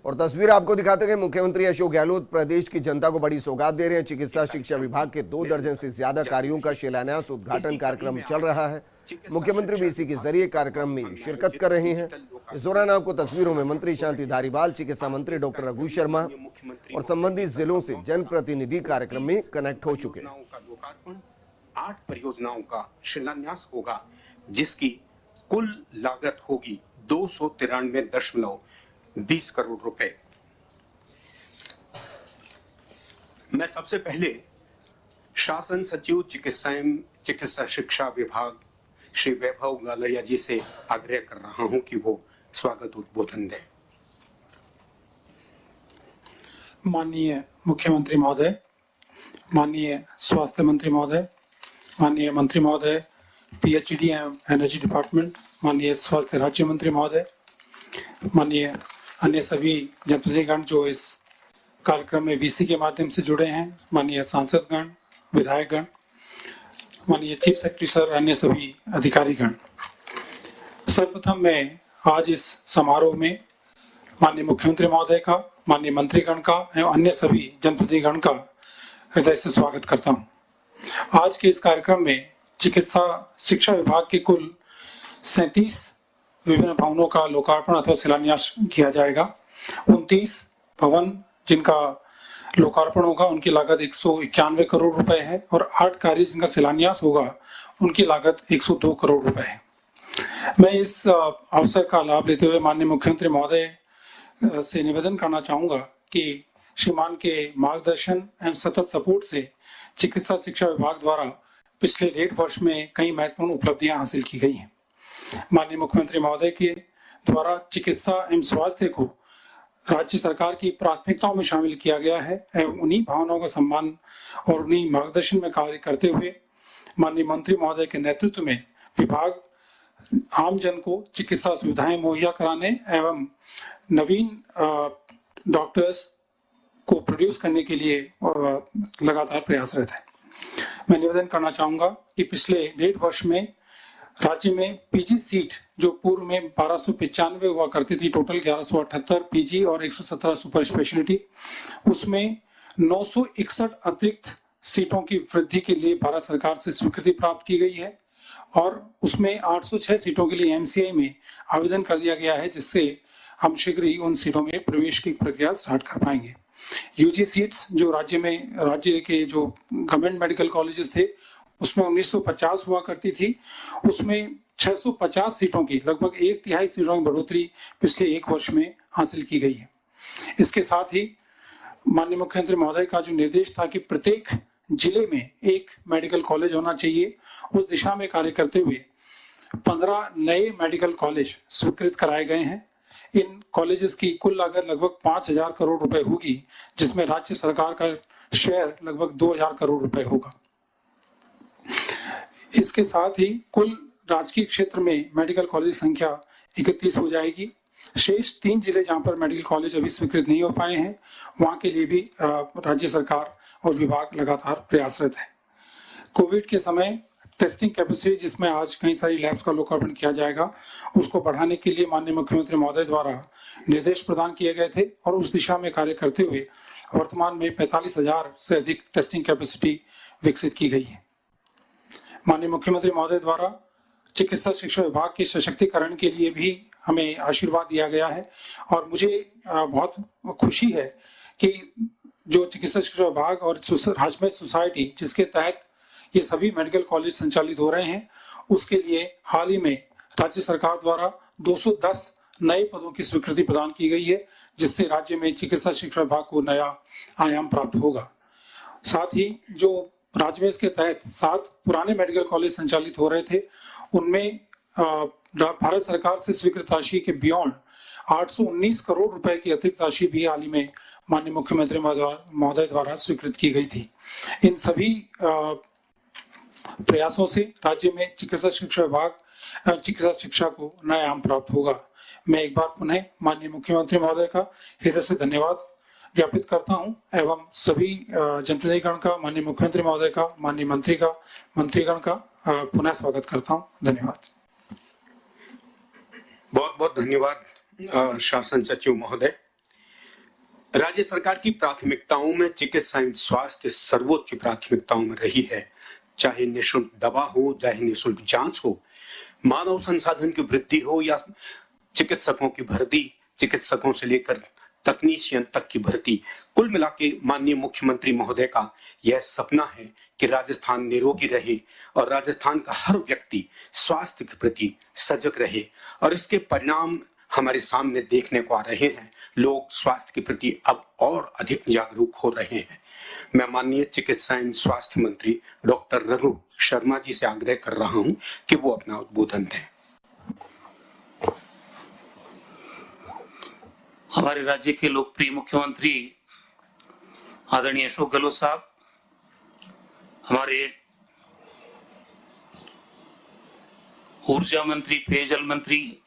और तस्वीर आपको दिखाते हैं, मुख्यमंत्री अशोक गहलोत प्रदेश की जनता को बड़ी सौगात दे रहे हैं। चिकित्सा शिक्षा विभाग के 2 दर्जन से ज्यादा कार्यों का शिलान्यास उद्घाटन कार्यक्रम चल रहा है। मुख्यमंत्री भी इसी के जरिए कार्यक्रम में शिरकत कर रहे हैं। इस दौरान आपको तस्वीरों में मंत्री शांति धारीवाल, चिकित्सा मंत्री डॉक्टर रघु शर्मा और संबंधित जिलों से जनप्रतिनिधि कार्यक्रम में कनेक्ट हो चुके हैं। 8 परियोजनाओं का शिलान्यास होगा, जिसकी कुल लागत होगी 293.20 करोड़ रुपए। मैं सबसे पहले शासन सचिव चिकित्सा शिक्षा विभाग श्री वैभव गालरिया जी से आग्रह कर रहा हूं कि वो स्वागत उद्बोधन दें। माननीय मुख्यमंत्री महोदय, माननीय स्वास्थ्य मंत्री महोदय, माननीय मंत्री महोदय, पीएचईडी एवं एनर्जी डिपार्टमेंट, माननीय स्वास्थ्य राज्य मंत्री महोदय, माननीय अन्य सभी जनप्रतिनिधिगण जो इस कार्यक्रम में वीसी के माध्यम से जुड़े हैं, माननीय सांसदगण, विधायकगण, माननीय चीफ सेक्रेटरी सर, अन्य सभी अधिकारीगण। सर्वप्रथम मैं आज इस समारोह में माननीय मुख्यमंत्री महोदय का, माननीय मंत्रीगण का एवं अन्य सभी जनप्रतिनिधिगण का हृदय से स्वागत करता हूं। आज के इस कार्यक्रम में चिकित्सा शिक्षा विभाग के कुल 37 विभिन्न भवनों का लोकार्पण अथवा शिलान्यास किया जाएगा। 29 भवन जिनका लोकार्पण होगा उनकी लागत 191 करोड़ रुपए है और 8 कार्य जिनका शिलान्यास होगा उनकी लागत 102 करोड़ रुपए है। मैं इस अवसर का लाभ लेते हुए माननीय मुख्यमंत्री महोदय से निवेदन करना चाहूंगा कि श्रीमान के मार्गदर्शन एवं सतत सपोर्ट से चिकित्सा शिक्षा विभाग द्वारा पिछले 1.5 वर्ष में कई महत्वपूर्ण उपलब्धियां हासिल की गई हैं। माननीय मुख्यमंत्री महोदय के द्वारा चिकित्सा एवं स्वास्थ्य को राज्य सरकार की प्राथमिकताओं में शामिल किया गया है एवं उन्हीं भावनाओं का सम्मान और उन्हीं मार्गदर्शन में कार्य करते हुए माननीय मंत्री महोदय के नेतृत्व में विभाग आम जन को चिकित्सा सुविधाएं मुहैया कराने एवं नवीन डॉक्टर्स को प्रोड्यूस करने के लिए लगातार प्रयासरत है। मैं निवेदन करना चाहूंगा कि पिछले 1.5 वर्ष में राज्य में पीजी सीट जो पूर्व में 1295 हुआ करती थी, टोटल 1178 पीजी और 117 सुपर स्पेशलिटी, उसमें 961 अतिरिक्त सीटों की वृद्धि के लिए भारत सरकार से स्वीकृति प्राप्त की गई है और उसमें 806 सीटों के लिए एमसीआई में आवेदन कर दिया गया है, जिससे हम शीघ्र ही उन सीटों में प्रवेश की प्रक्रिया स्टार्ट कर पाएंगे। यूजी सीट्स जो राज्य के जो गवर्नमेंट मेडिकल कॉलेजेस थे उसमें 1950 हुआ करती थी, उसमें 650 सीटों की लगभग 1/3 सीटों की बढ़ोतरी पिछले 1 वर्ष में हासिल की गई है। इसके साथ ही माननीय मुख्यमंत्री महोदय का जो निर्देश था कि प्रत्येक जिले में एक मेडिकल कॉलेज होना चाहिए, उस दिशा में कार्य करते हुए 15 नए मेडिकल कॉलेज स्वीकृत कराए गए हैं। इन कॉलेजेस की कुल लागत लगभग 5,000 करोड़ रुपए होगी, जिसमें राज्य सरकार का शेयर लगभग 2,000 करोड़ रुपए होगा। इसके साथ ही कुल राजकीय क्षेत्र में मेडिकल कॉलेज संख्या 31 हो जाएगी। शेष 3 जिले जहां पर मेडिकल कॉलेज अभी स्वीकृत नहीं हो पाए हैं, वहां के लिए भी राज्य सरकार और विभाग लगातार प्रयासरत है। कोविड के समय टेस्टिंग कैपेसिटी, जिसमें आज कई सारी लैब्स का लोकार्पण किया जाएगा, उसको बढ़ाने के लिए माननीय मुख्यमंत्री महोदय द्वारा निर्देश प्रदान किए गए थे और उस दिशा में कार्य करते हुए वर्तमान में 45,000 से अधिक टेस्टिंग कैपेसिटी विकसित की गई है। माननीय मुख्यमंत्री महोदय द्वारा चिकित्सा शिक्षा विभाग के सशक्तिकरण के लिए भी हमें आशीर्वाद दिया गया है और मुझे बहुत खुशी है कि जो चिकित्सा शिक्षा विभाग और राजमय सोसाइटी जिसके तहत ये सभी मेडिकल कॉलेज संचालित हो रहे हैं, उसके लिए हाल ही में राज्य सरकार द्वारा 210 नए पदों की स्वीकृति प्रदान की गई है, जिससे राज्य में चिकित्सा शिक्षा विभाग को नया आयाम प्राप्त होगा। साथ ही जो राज्य के तहत 7 पुराने मेडिकल कॉलेज संचालित हो रहे थे, उनमें भारत सरकार से स्वीकृत राशि के बियॉन्ड 819 करोड़ रुपए की अतिरिक्त राशि भी हाल ही में माननीय मुख्यमंत्री महोदय द्वारा स्वीकृत की गई थी। इन सभी प्रयासों से राज्य में चिकित्सा शिक्षा विभाग चिकित्सा शिक्षा को नया आयाम प्राप्त होगा। मैं एक बार पुनः माननीय मुख्यमंत्री महोदय का हृदय से धन्यवाद ज्ञापित करता हूं एवं सभी जनप्रतिनिधिगण का, माननीय मुख्यमंत्री महोदय का, माननीय मंत्रीगण का पुनः स्वागत करता हूं। धन्यवाद। बहुत बहुत धन्यवाद शासन सचिव महोदय। राज्य सरकार की प्राथमिकताओं में चिकित्सा एवं स्वास्थ्य सर्वोच्च प्राथमिकताओं में रही है। चाहे निःशुल्क दवा हो, चाहे निःशुल्क जांच हो, मानव संसाधन की वृद्धि हो या चिकित्सकों की भर्ती, चिकित्सकों से लेकर तकनीशियन तक की भर्ती। कुल मिला के माननीय मुख्यमंत्री महोदय का यह सपना है कि राजस्थान निरोगी रहे और राजस्थान का हर व्यक्ति स्वास्थ्य के प्रति सजग रहे, और इसके परिणाम हमारे सामने देखने को आ रहे हैं। लोग स्वास्थ्य के प्रति अब और अधिक जागरूक हो रहे हैं। मैं माननीय चिकित्सा एवं स्वास्थ्य मंत्री डॉक्टर रघु शर्मा जी से आग्रह कर रहा हूं कि वो अपना उद्बोधन दें। हमारे राज्य के लोकप्रिय मुख्यमंत्री आदरणीय अशोक गहलोत साहब, हमारे ऊर्जा मंत्री, पेयजल मंत्री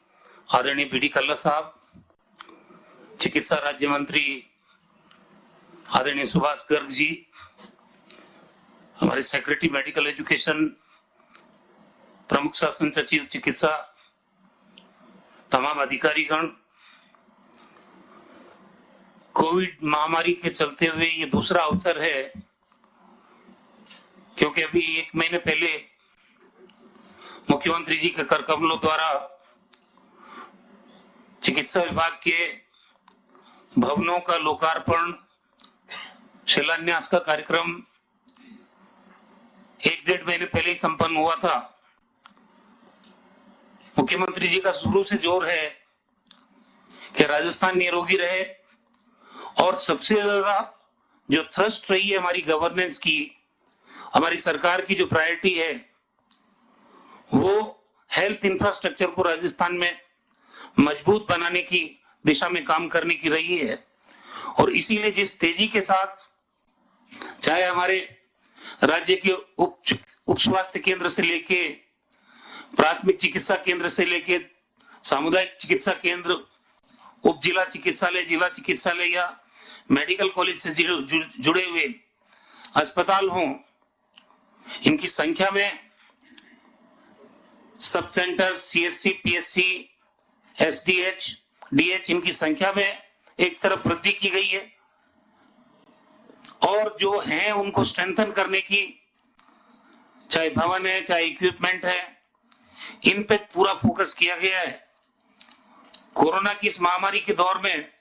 आदरणीय बी डी कल्ला साहब, चिकित्सा राज्य मंत्री आदरणीय सुभाष गर्ग जी, हमारे सेक्रेटरी मेडिकल एजुकेशन, प्रमुख शासन सचिव चिकित्सा, तमाम अधिकारीगण, कोविड महामारी के चलते हुए ये दूसरा अवसर है, क्योंकि अभी 1 महीने पहले मुख्यमंत्री जी के कर कमलों द्वारा चिकित्सा विभाग के भवनों का लोकार्पण, शिलान्यास का कार्यक्रम 1-1.5 महीने पहले ही संपन्न हुआ था। मुख्यमंत्री जी का शुरू से जोर है कि राजस्थान निरोगी रहे, और सबसे ज्यादा जो थ्रस्ट रही है हमारी गवर्नेंस की, हमारी सरकार की जो प्रायोरिटी है, वो हेल्थ इंफ्रास्ट्रक्चर को राजस्थान में मजबूत बनाने की दिशा में काम करने की रही है। और इसीलिए जिस तेजी के साथ चाहे हमारे राज्य के उप स्वास्थ्य केंद्र से लेके प्राथमिक चिकित्सा केंद्र से लेके सामुदायिक चिकित्सा केंद्र, उप जिला चिकित्सालय, जिला चिकित्सालय या मेडिकल कॉलेज से जुड़े हुए अस्पताल हों, इनकी संख्या में sub centre, CSC, PSC, SDH, DH, इनकी संख्या में एक तरफ वृद्धि की गई है, और जो हैं उनको स्ट्रेंथन करने की, चाहे भवन है, चाहे इक्विपमेंट है, इन पे पूरा फोकस किया गया है। कोरोना की इस महामारी के दौर में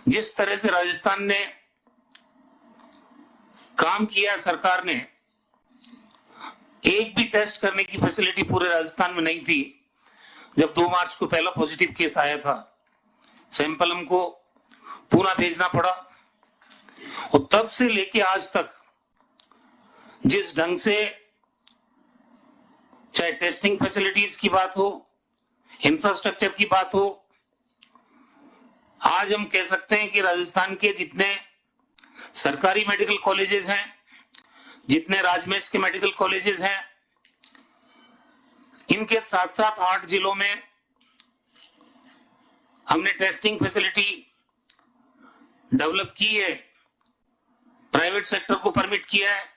जिस तरह से राजस्थान ने काम किया, सरकार ने एक भी टेस्ट करने की फैसिलिटी पूरे राजस्थान में नहीं थी। जब 2 मार्च को पहला पॉजिटिव केस आया था, सैंपल हमको पुणे भेजना पड़ा, और तब से लेके आज तक जिस ढंग से चाहे टेस्टिंग फैसिलिटीज की बात हो, इंफ्रास्ट्रक्चर की बात हो, आज हम कह सकते हैं कि राजस्थान के जितने सरकारी मेडिकल कॉलेजेस हैं, जितने राजमेश के मेडिकल कॉलेजेस हैं, इनके साथ साथ 8 जिलों में हमने टेस्टिंग फैसिलिटी डेवलप की है, प्राइवेट सेक्टर को परमिट किया है।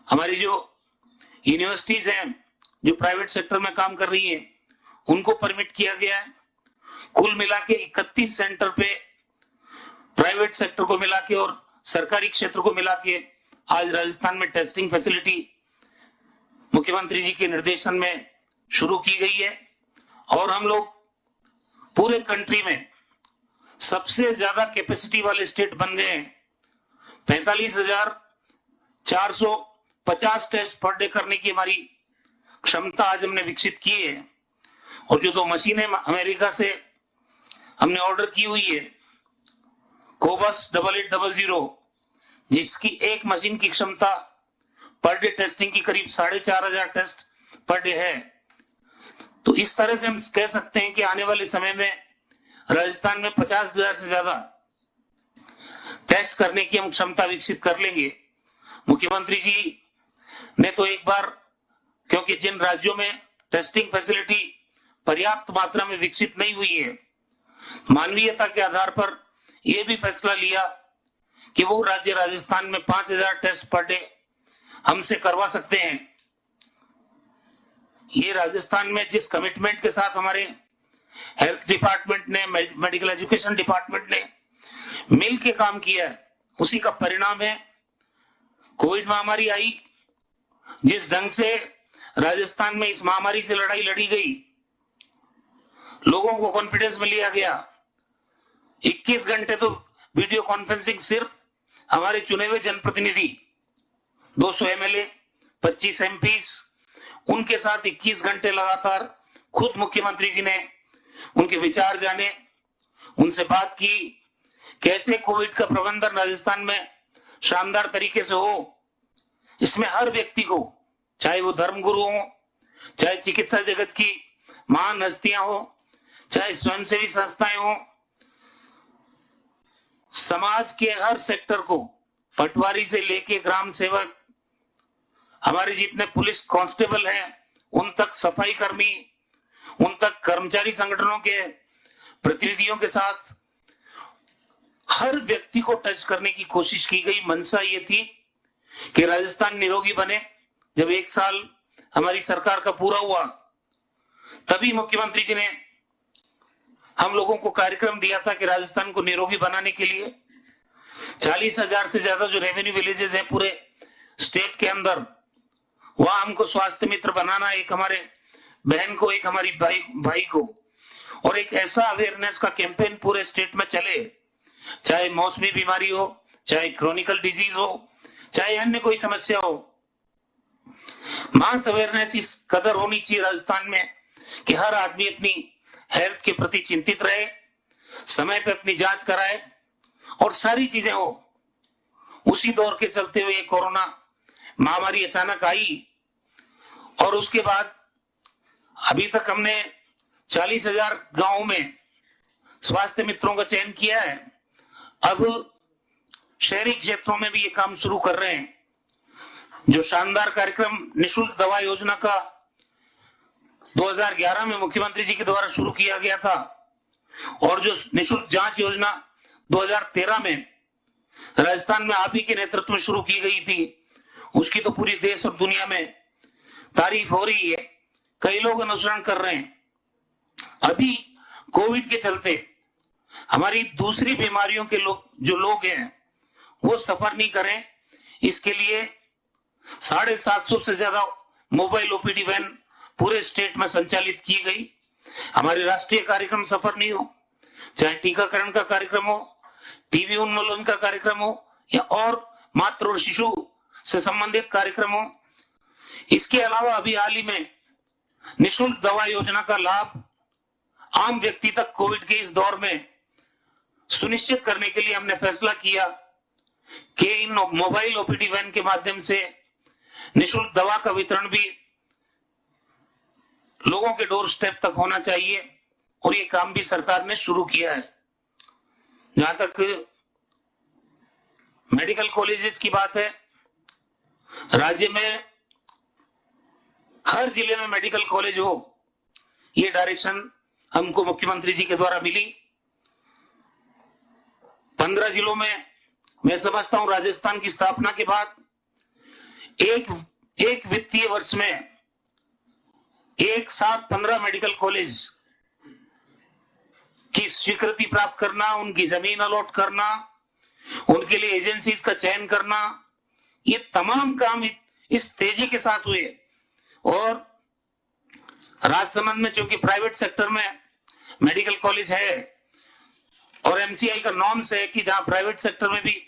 हमारी जो यूनिवर्सिटीज हैं जो प्राइवेट सेक्टर में काम कर रही हैं, उनको परमिट किया गया है। कुल मिला के 31 सेंटर पे प्राइवेट सेक्टर को मिला के और सरकारी क्षेत्र को मिला के आज राजस्थान में टेस्टिंग फैसिलिटी मुख्यमंत्री जी के निर्देशन में शुरू की गई है, और हम लोग पूरे कंट्री में सबसे ज्यादा कैपेसिटी वाले स्टेट बन गए हैं। 45,450 टेस्ट पर डे करने की हमारी क्षमता आज हमने विकसित की है, और जो 2 मशीनें अमेरिका से हमने ऑर्डर की हुई है, कोबस 8800, जिसकी एक मशीन की क्षमता पर डे टेस्टिंग की करीब 4,500 टेस्ट पर डे है। तो इस तरह से हम कह सकते हैं कि आने वाले समय में राजस्थान में 50,000 से ज्यादा टेस्ट करने की हम क्षमता विकसित कर लेंगे। मुख्यमंत्री जी ने तो एक बार, क्योंकि जिन राज्यों में टेस्टिंग फैसिलिटी पर्याप्त मात्रा में विकसित नहीं हुई है, मानवीयता के आधार पर यह भी फैसला लिया कि वो राज्य राजस्थान में 5,000 टेस्ट पर डे हमसे करवा सकते हैं। ये राजस्थान में जिस कमिटमेंट के साथ हमारे हेल्थ डिपार्टमेंट ने, मेडिकल एजुकेशन डिपार्टमेंट ने मिल के काम किया है, उसी का परिणाम है कोविड महामारी आई। जिस ढंग से राजस्थान में इस महामारी से लड़ाई लड़ी गई, लोगों को कॉन्फिडेंस में लिया गया। 21 घंटे तो वीडियो कॉन्फ्रेंसिंग सिर्फ हमारे चुने हुए जनप्रतिनिधि 200 एमएलए 25 एमपीज उनके साथ 21 घंटे लगातार खुद मुख्यमंत्री जी ने उनके विचार जाने, उनसे बात की कैसे कोविड का प्रबंधन राजस्थान में शानदार तरीके से हो। इसमें हर व्यक्ति को, चाहे वो धर्मगुरु हो, चाहे चिकित्सा जगत की महान हस्तियां हो, चाहे स्वयंसेवी संस्थाएं हो, समाज के हर सेक्टर को, पटवारी से लेके ग्राम सेवक, हमारे जितने पुलिस कांस्टेबल हैं उन तक, सफाई कर्मी, उन तक कर्मचारी संगठनों के प्रतिनिधियों के साथ हर व्यक्ति को टच करने की कोशिश की गई। मंशा ये थी कि राजस्थान निरोगी बने। जब 1 साल हमारी सरकार का पूरा हुआ, तभी मुख्यमंत्री जी ने हम लोगों को कार्यक्रम दिया था कि राजस्थान को निरोगी बनाने के लिए 40,000 से ज्यादा जो रेवेन्यू विलेजेस हैं पूरे स्टेट के अंदर, वहां हमको स्वास्थ्य मित्र बनाना, एक हमारे बहन को, एक हमारी भाई को, और एक ऐसा अवेयरनेस का कैंपेन पूरे स्टेट में चले, चाहे मौसमी बीमारी हो, चाहे क्रोनिकल डिजीज हो, चाहे अन्य कोई समस्या हो। मास अवेयरनेस इस कदर होनी चाहिए राजस्थान में कि हर आदमी अपनी हेल्थ के प्रति चिंतित रहे, समय पे अपनी जांच कराए और सारी चीजें हो। उसी दौर के चलते हुए कोरोना महामारी अचानक आई और उसके बाद अभी तक हमने 40,000 गांवों में स्वास्थ्य मित्रों का चयन किया है। अब शहरी क्षेत्रों में भी ये काम शुरू कर रहे हैं। जो शानदार कार्यक्रम निशुल्क दवा योजना का 2011 में मुख्यमंत्री जी के द्वारा शुरू किया गया था, और जो निशुल्क जांच योजना 2013 में राजस्थान में आप ही के नेतृत्व में शुरू की गई थी, उसकी तो पूरी देश और दुनिया में तारीफ हो रही है, कई लोग अनुसरण कर रहे हैं। अभी कोविड के चलते हमारी दूसरी बीमारियों के जो लोग हैं वो सफर नहीं करें, इसके लिए 750 से ज्यादा मोबाइल ओपीडी वैन पूरे स्टेट में संचालित की गई। हमारे राष्ट्रीय कार्यक्रम सफर नहीं हो, चाहे टीकाकरण का कार्यक्रम हो, टीबी उन्मूलन का कार्यक्रम हो, या और मातृ और शिशु से संबंधित कार्यक्रम हो। इसके अलावा अभी हाल ही में निशुल्क दवा योजना का लाभ आम व्यक्ति तक कोविड के इस दौर में सुनिश्चित करने के लिए हमने फैसला किया कि इन मोबाइल ओपीडी वैन के माध्यम से निशुल्क दवा का वितरण भी लोगों के डोर स्टेप तक होना चाहिए, और ये काम भी सरकार ने शुरू किया है। जहां तक मेडिकल कॉलेजेस की बात है, राज्य में हर जिले में मेडिकल कॉलेज हो, ये डायरेक्शन हमको मुख्यमंत्री जी के द्वारा मिली। 15 जिलों में मैं समझता हूं राजस्थान की स्थापना के बाद एक वित्तीय वर्ष में एक साथ 15 मेडिकल कॉलेज की स्वीकृति प्राप्त करना, उनकी जमीन अलॉट करना, उनके लिए एजेंसीज का चयन करना, ये तमाम काम इस तेजी के साथ हुए। और राजसमंद में चूंकि प्राइवेट सेक्टर में मेडिकल कॉलेज है और एमसीआई का नॉर्म्स है कि जहां प्राइवेट सेक्टर में भी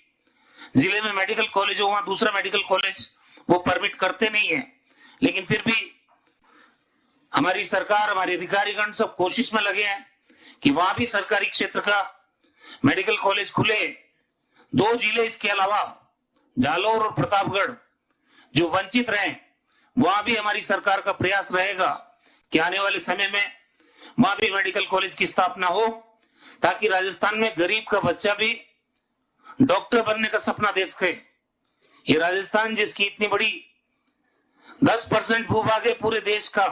जिले में मेडिकल कॉलेज हो, वहां दूसरा मेडिकल कॉलेज वो परमिट करते नहीं है, लेकिन फिर भी हमारी सरकार, हमारे अधिकारीगण सब कोशिश में लगे हैं कि वहां भी सरकारी क्षेत्र का मेडिकल कॉलेज खुले। 2 जिले इसके अलावा जालोर और प्रतापगढ़ जो वंचित रहे, वहां भी हमारी सरकार का प्रयास रहेगा कि आने वाले समय में वहां भी मेडिकल कॉलेज की स्थापना हो, ताकि राजस्थान में गरीब का बच्चा भी डॉक्टर बनने का सपना देख सके। ये राजस्थान जिसकी इतनी बड़ी 10% भूभाग है पूरे देश का,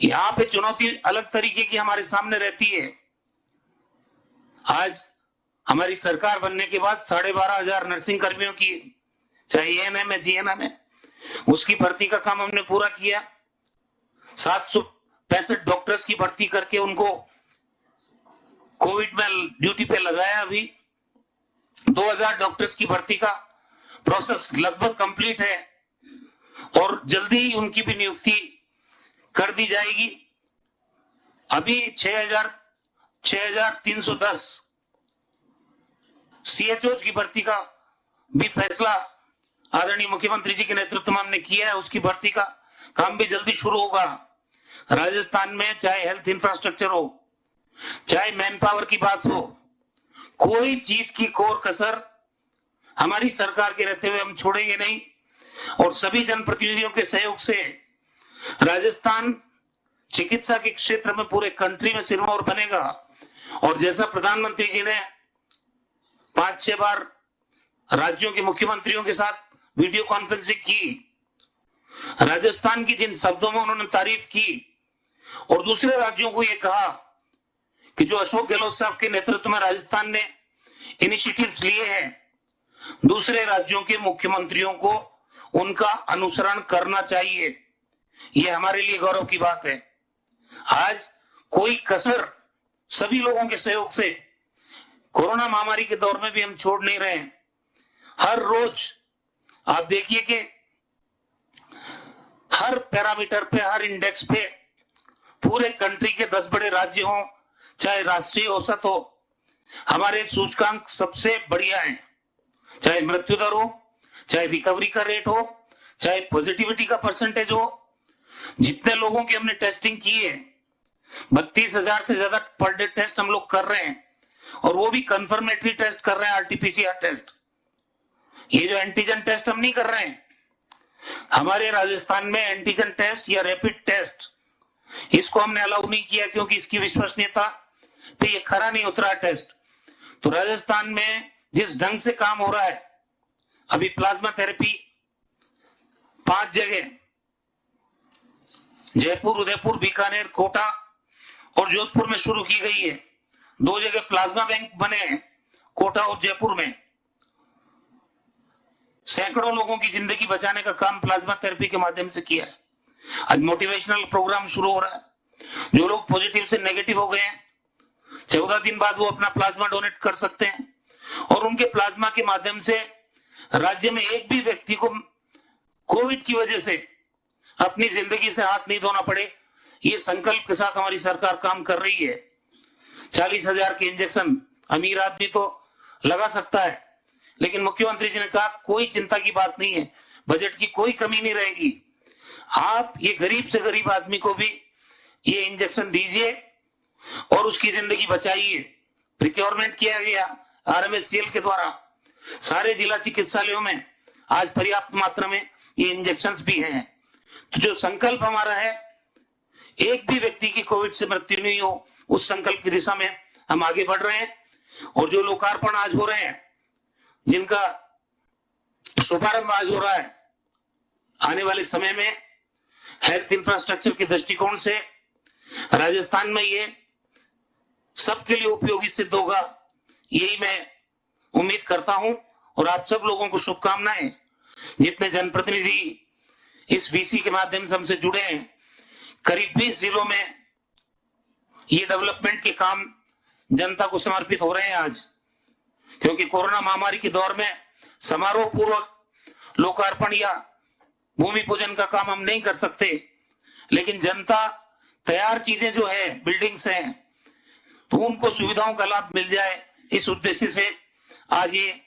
यहां पे चुनौती अलग तरीके की हमारे सामने रहती है। आज हमारी सरकार बनने के बाद 12,500 नर्सिंग कर्मियों की, चाहे एएनएम है, जीएनएम है, उसकी भर्ती का काम हमने पूरा किया। 765 डॉक्टर्स की भर्ती करके उनको कोविड में ड्यूटी पे लगाया। अभी 2000 डॉक्टर्स की भर्ती का प्रोसेस लगभग कंप्लीट है और जल्दी ही उनकी भी नियुक्ति कर दी जाएगी। अभी 6310 CHOs की भर्ती का भी फैसला आदरणीय मुख्यमंत्री जी के नेतृत्व में हमने किया है। उसकी भर्ती का काम भी जल्दी शुरू होगा। राजस्थान में चाहे हेल्थ इंफ्रास्ट्रक्चर हो, चाहे मैन पावर की बात हो, कोई चीज की कोर कसर हमारी सरकार के रहते हुए हम छोड़ेंगे नहीं। और सभी जनप्रतिनिधियों के सहयोग से राजस्थान चिकित्सा के क्षेत्र में पूरे कंट्री में सिरमौर बनेगा। और जैसा प्रधानमंत्री जी ने 5-6 बार राज्यों के मुख्यमंत्रियों के साथ वीडियो कॉन्फ्रेंसिंग की, राजस्थान की जिन शब्दों में उन्होंने तारीफ की और दूसरे राज्यों को यह कहा कि जो अशोक गहलोत साहब के नेतृत्व में राजस्थान ने इनिशिएटिव लिए हैं, दूसरे राज्यों के मुख्यमंत्रियों को उनका अनुसरण करना चाहिए। यह हमारे लिए गौरव की बात है। आज कोई कसर सभी लोगों के सहयोग से कोरोना महामारी के दौर में भी हम छोड़ नहीं रहे हैं। हर रोज आप देखिए कि हर पैरामीटर पे, हर इंडेक्स पे पूरे कंट्री के 10 बड़े राज्य हों, चाहे राष्ट्रीय औसत हो, हमारे सूचकांक सबसे बढ़िया हैं। चाहे मृत्यु दर हो, चाहे रिकवरी का रेट हो, चाहे पॉजिटिविटी का परसेंटेज हो, जितने लोगों की हमने टेस्टिंग की है, 32,000 से ज्यादा पर डे टेस्ट हम लोग कर रहे हैं और वो भी कंफर्मेटरी टेस्ट कर रहे हैं, RT-PCR टेस्ट। ये जो एंटीजन टेस्ट हम नहीं कर रहे हैं, हमारे राजस्थान में एंटीजन टेस्ट या रैपिड टेस्ट इसको हमने अलाउ नहीं किया क्योंकि इसकी विश्वसनीयता पे ये खरा नहीं उतरा टेस्ट। तो राजस्थान में जिस ढंग से काम हो रहा है, अभी प्लाज्मा थेरेपी 5 जगह, जयपुर, उदयपुर, बीकानेर, कोटा और जोधपुर में शुरू की गई है। 2 जगह प्लाज्मा बैंक बने हैं, कोटा और जयपुर में। सैकड़ों लोगों की जिंदगी बचाने का काम प्लाज्मा थेरेपी के माध्यम से किया है। आज मोटिवेशनल प्रोग्राम शुरू हो रहा है। जो लोग पॉजिटिव से नेगेटिव हो गए हैं, 14 दिन बाद वो अपना प्लाज्मा डोनेट कर सकते हैं और उनके प्लाज्मा के माध्यम से राज्य में एक भी व्यक्ति को कोविड की वजह से अपनी जिंदगी से हाथ नहीं धोना पड़े, ये संकल्प के साथ हमारी सरकार काम कर रही है। 40,000 के इंजेक्शन अमीर आदमी तो लगा सकता है, लेकिन मुख्यमंत्री जी ने कहा कोई चिंता की बात नहीं है, बजट की कोई कमी नहीं रहेगी। आप ये गरीब से गरीब आदमी को भी ये इंजेक्शन दीजिए और उसकी जिंदगी बचाइए। प्रिक्योरमेंट किया गया RMSCL के द्वारा। सारे जिला चिकित्सालयों में आज पर्याप्त मात्रा में ये इंजेक्शंस भी हैं। तो जो संकल्प हमारा है, एक भी व्यक्ति की कोविड से मृत्यु नहीं हो, उस संकल्प की दिशा में हम आगे बढ़ रहे हैं। और जो लोकार्पण आज हो रहे हैं, जिनका शुभारंभ आज हो रहा है, आने वाले समय में हेल्थ इंफ्रास्ट्रक्चर के दृष्टिकोण से राजस्थान में ये सबके लिए उपयोगी सिद्ध होगा, यही मैं उम्मीद करता हूं। और आप सब लोगों को शुभकामनाएं। जितने जनप्रतिनिधि इस VC के माध्यम से हमसे जुड़े हैं, करीब 20 जिलों में ये डेवलपमेंट के काम जनता को समर्पित हो रहे हैं आज। क्योंकि कोरोना महामारी के दौर में समारोह पूर्वक लोकार्पण या भूमि पूजन का काम हम नहीं कर सकते, लेकिन जनता तैयार चीजें जो है, बिल्डिंग्स हैं, तो उनको सुविधाओं का लाभ मिल जाए, इस उद्देश्य से आज ये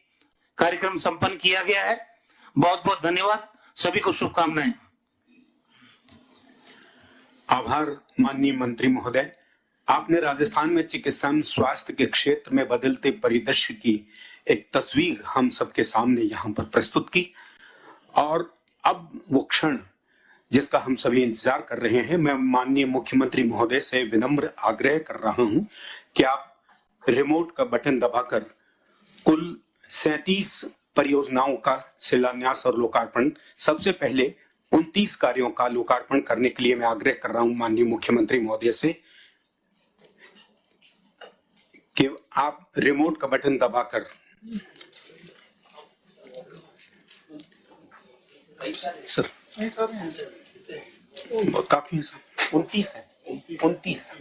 कार्यक्रम संपन्न किया गया है। बहुत बहुत धन्यवाद, सभी को शुभकामनाएं। आभार माननीय मंत्री महोदय। आपने राजस्थान में चिकित्सा स्वास्थ्य के क्षेत्र में बदलते परिदृश्य की एक तस्वीर हम सबके सामने यहाँ पर प्रस्तुत की। और अब वो क्षण जिसका हम सभी इंतजार कर रहे हैं, मैं माननीय मुख्यमंत्री महोदय से विनम्र आग्रह कर रहा हूं कि आप रिमोट का बटन दबाकर कुल 37 परियोजनाओं का शिलान्यास और लोकार्पण, सबसे पहले 29 कार्यों का लोकार्पण करने के लिए मैं आग्रह कर रहा हूं माननीय मुख्यमंत्री महोदय से कि आप रिमोट का बटन दबाकर सर काफी है सर, 29 है, 29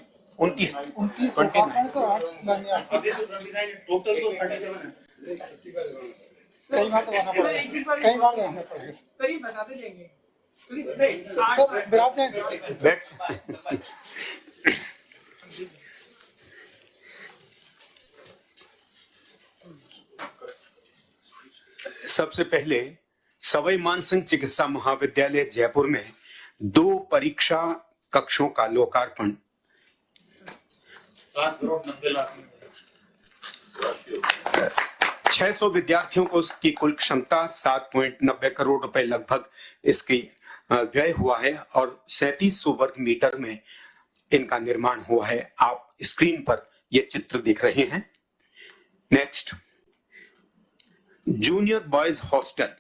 29 29 29 तो 8 शिलान्यास टोटल तो 37 है। कई बार तो जाना पड़ेगा, कई बार जाना पड़ेगा सर ये बताते जाएंगे प्लीज। सर विराट जाए सर। बैठ। सबसे पहले सवाई मानसिंह चिकित्सा महाविद्यालय जयपुर में 2 परीक्षा कक्षों का लोकार्पण। 7 करोड़ 90 लाख 600 विद्यार्थियों को की कुल क्षमता 7.90 करोड़ रुपए लगभग इसकी व्यय हुआ है और 3700 वर्ग मीटर में इनका निर्माण हुआ है। आप स्क्रीन पर ये चित्र देख रहे हैं। Next, junior boys hostel.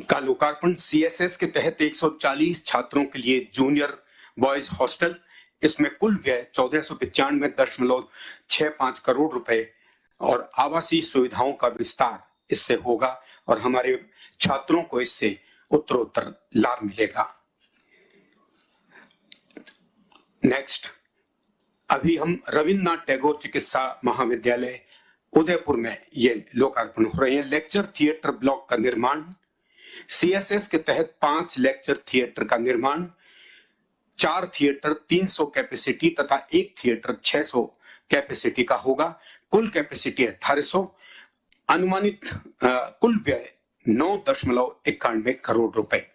का लोकार्पण। सीएसएस के तहत 140 छात्रों के लिए जूनियर बॉयज हॉस्टल, इसमें कुल व्यय 1495.65 करोड़ रुपए और आवासीय सुविधाओं का विस्तार इससे होगा और हमारे छात्रों को इससे उत्तरोत्तर लाभ मिलेगा। नेक्स्ट, अभी हम रविन्द्रनाथ टैगोर चिकित्सा महाविद्यालय उदयपुर में ये लोकार्पण हो रहे हैं। लेक्चर थिएटर ब्लॉक का निर्माण। सीएसएस के तहत 5 लेक्चर थिएटर का निर्माण, 4 थिएटर 300 कैपेसिटी तथा 1 थिएटर 600 कैपेसिटी का होगा। कुल कैपेसिटी 1800। अनुमानित कुल व्यय 9.91 करोड़ रुपए।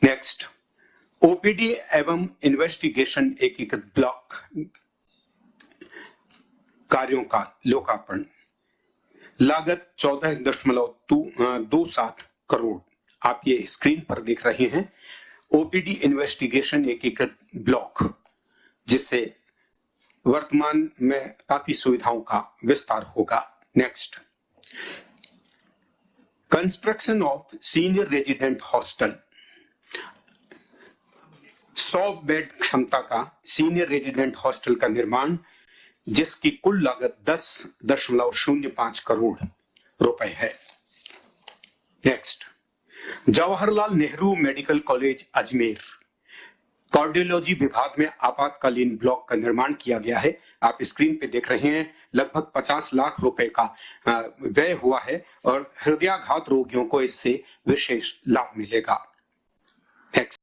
नेक्स्ट, ओपीडी एवं इन्वेस्टिगेशन एकीकृत ब्लॉक कार्यों का लोकार्पण। लागत 14.27 करोड़। आप ये स्क्रीन पर देख रहे हैं। ओपीडी इन्वेस्टिगेशन एकीकृत ब्लॉक, जिससे वर्तमान में काफी सुविधाओं का विस्तार होगा। Next, construction of senior resident hostel. 100 bed क्षमता का सीनियर रेजिडेंट हॉस्टल का निर्माण, जिसकी कुल लागत 10.05 करोड़ रुपए है। Next, Jawaharlal Nehru medical college Ajmer, cardiology विभाग में आपातकालीन ब्लॉक का निर्माण किया गया है। आप स्क्रीन पे देख रहे हैं। लगभग 50 लाख रुपए का व्यय हुआ है और हृदयाघात रोगियों को इससे विशेष लाभ मिलेगा। नेक्स्ट,